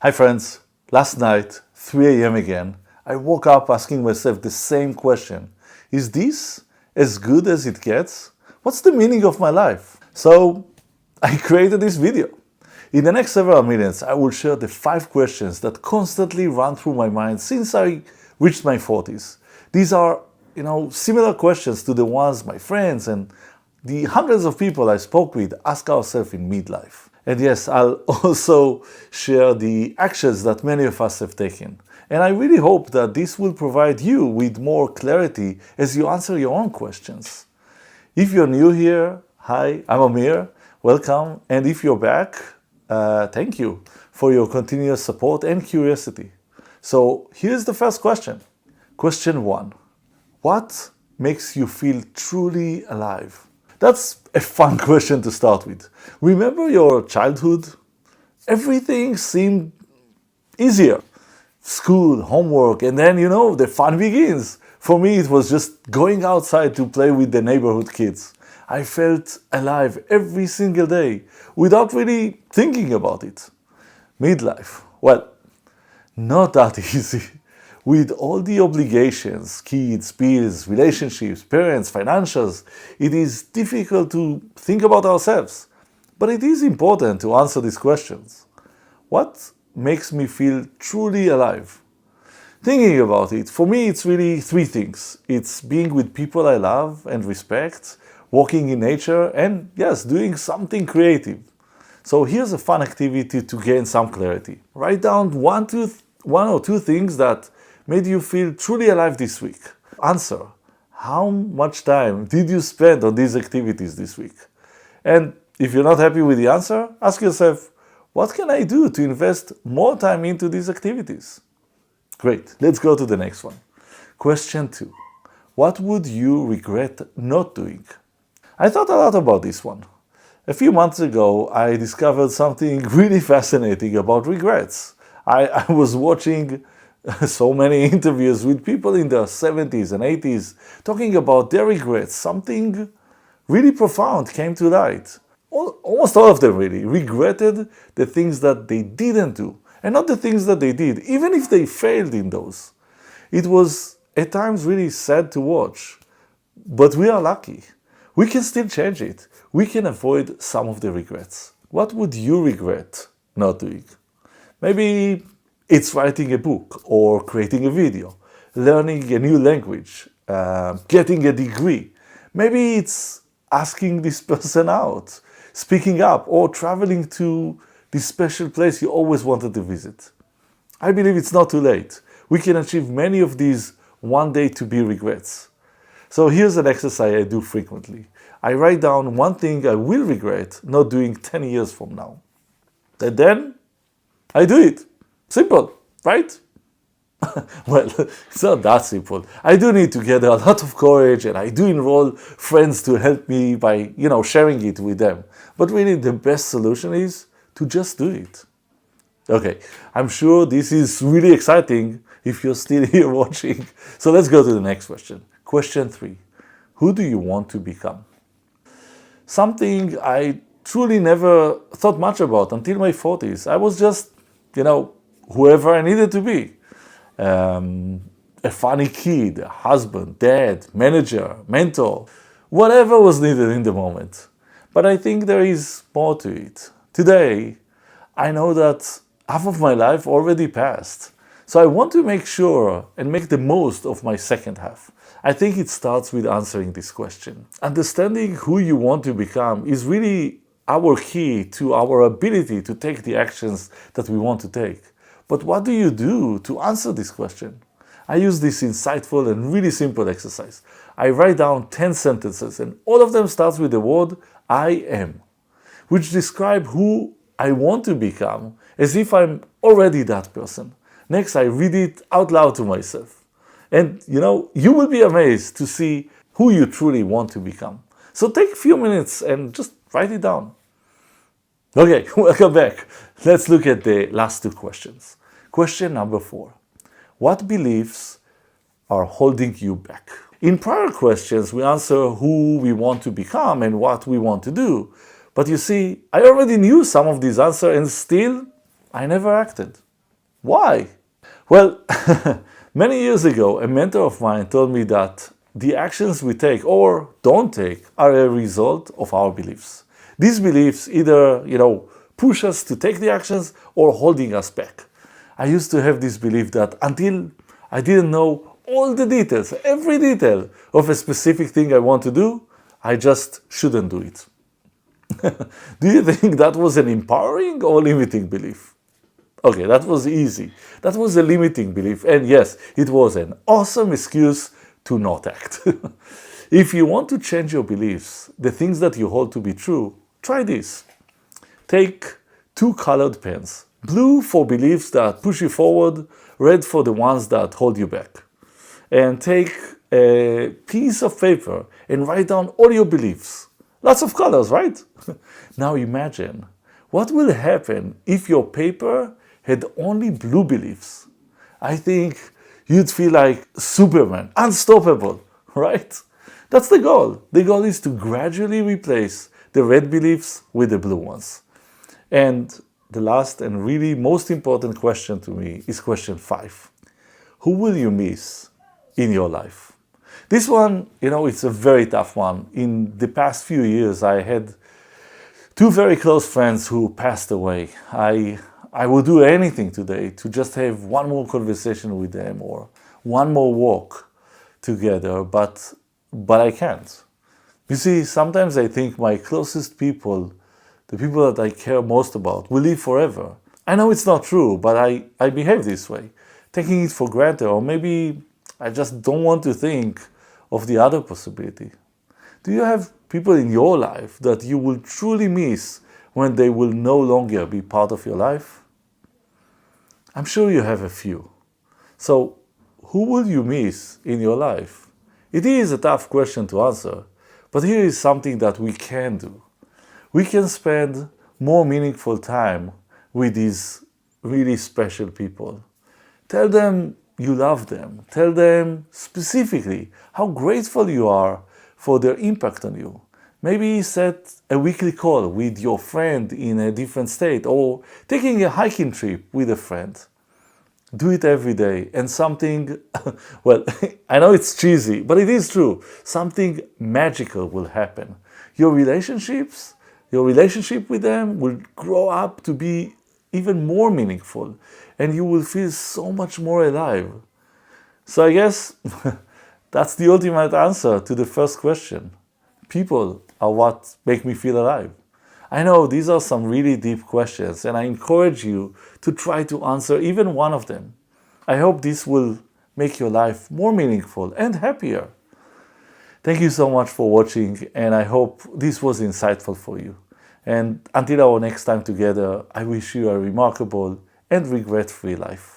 Hi friends, last night, 3 a.m. again, I woke up asking myself the same question. Is this as good as it gets? What's the meaning of my life? So I created this video. In the next several minutes, I will share the 5 questions that constantly run through my mind since I reached my 40s. These are, similar questions to the ones my friends and the hundreds of people I spoke with ask ourselves in midlife. And yes, I'll also share the actions that many of us have taken. And I really hope that this will provide you with more clarity as you answer your own questions. If you're new here, hi, I'm Amir, welcome. And if you're back, thank you for your continuous support and curiosity. So here's the first question. Question 1. What makes you feel truly alive? That's a fun question to start with. Remember your childhood? Everything seemed easier. School, homework, and then, the fun begins. For me, it was just going outside to play with the neighborhood kids. I felt alive every single day without really thinking about it. Midlife, well, not that easy. With all the obligations, kids, bills, relationships, parents, financials, it is difficult to think about ourselves. But it is important to answer these questions. What makes me feel truly alive? Thinking about it, for me it's really 3 things. It's being with people I love and respect, walking in nature, and yes, doing something creative. So here's a fun activity to gain some clarity. Write down one or two things that made you feel truly alive this week. Answer, how much time did you spend on these activities this week? And if you're not happy with the answer, ask yourself, what can I do to invest more time into these activities? Great, let's go to the next one. Question 2. What would you regret not doing? I thought a lot about this one. A few months ago, I discovered something really fascinating about regrets. I was watching so many interviews with people in their 70s and 80s talking about their regrets. Something really profound came to light. Almost all of them really regretted the things that they didn't do and not the things that they did, even if they failed in those. It was at times really sad to watch, but we are lucky. We can still change it. We can avoid some of the regrets. What would you regret not doing? Maybe it's writing a book or creating a video, learning a new language, getting a degree. Maybe it's asking this person out, speaking up, or traveling to this special place you always wanted to visit. I believe it's not too late. We can achieve many of these one day to be regrets. So here's an exercise I do frequently. I write down one thing I will regret not doing 10 years from now. And then I do it. Simple, right? Well, it's not that simple. I do need to gather a lot of courage, and I do enroll friends to help me by, sharing it with them. But really, the best solution is to just do it. Okay, I'm sure this is really exciting if you're still here watching. So let's go to the next question. Question 3. Who do you want to become? Something I truly never thought much about until my 40s. I was just, whoever I needed to be. A funny kid, a husband, dad, manager, mentor, whatever was needed in the moment. But I think there is more to it. Today, I know that half of my life already passed. So I want to make sure and make the most of my second half. I think it starts with answering this question. Understanding who you want to become is really our key to our ability to take the actions that we want to take. But what do you do to answer this question? I use this insightful and really simple exercise. I write down 10 sentences and all of them starts with the word I am, which describe who I want to become as if I'm already that person. Next, I read it out loud to myself. And you will be amazed to see who you truly want to become. So take a few minutes and just write it down. Okay, welcome back. Let's look at the last 2 questions. Question number 4. What beliefs are holding you back? In prior questions, we answer who we want to become and what we want to do. But you see, I already knew some of these answers and still I never acted. Why? Well, many years ago, a mentor of mine told me that the actions we take or don't take are a result of our beliefs. These beliefs either, push us to take the actions or holding us back. I used to have this belief that until I didn't know all the details, every detail of a specific thing I want to do, I just shouldn't do it. Do you think that was an empowering or limiting belief? Okay, that was easy. That was a limiting belief. And yes, it was an awesome excuse to not act. If you want to change your beliefs, the things that you hold to be true, try this. Take 2 colored pens. Blue for beliefs that push you forward, red for the ones that hold you back. And take a piece of paper and write down all your beliefs. Lots of colors, right? Now imagine, what will happen if your paper had only blue beliefs? I think you'd feel like Superman, unstoppable, right? That's the goal. The goal is to gradually replace the red beliefs with the blue ones. And the last and really most important question to me is question 5. Who will you miss in your life? This one, it's a very tough one. In the past few years, I had 2 very close friends who passed away. I would do anything today to just have one more conversation with them or one more walk together, but I can't. You see, sometimes I think my closest people, the people that I care most about, will live forever. I know it's not true, but I behave this way, taking it for granted, or maybe I just don't want to think of the other possibility. Do you have people in your life that you will truly miss when they will no longer be part of your life? I'm sure you have a few. So, who will you miss in your life? It is a tough question to answer, but here is something that we can do. We can spend more meaningful time with these really special people. Tell them you love them. Tell them specifically how grateful you are for their impact on you. Maybe set a weekly call with your friend in a different state, or taking a hiking trip with a friend. Do it every day, and something, well, I know it's cheesy, but it is true. Something magical will happen. Your relationship with them will grow up to be even more meaningful, and you will feel so much more alive. So I guess that's the ultimate answer to the first question. People are what make me feel alive. I know these are some really deep questions, and I encourage you to try to answer even one of them. I hope this will make your life more meaningful and happier. Thank you so much for watching, and I hope this was insightful for you. And until our next time together, I wish you a remarkable and regret-free life.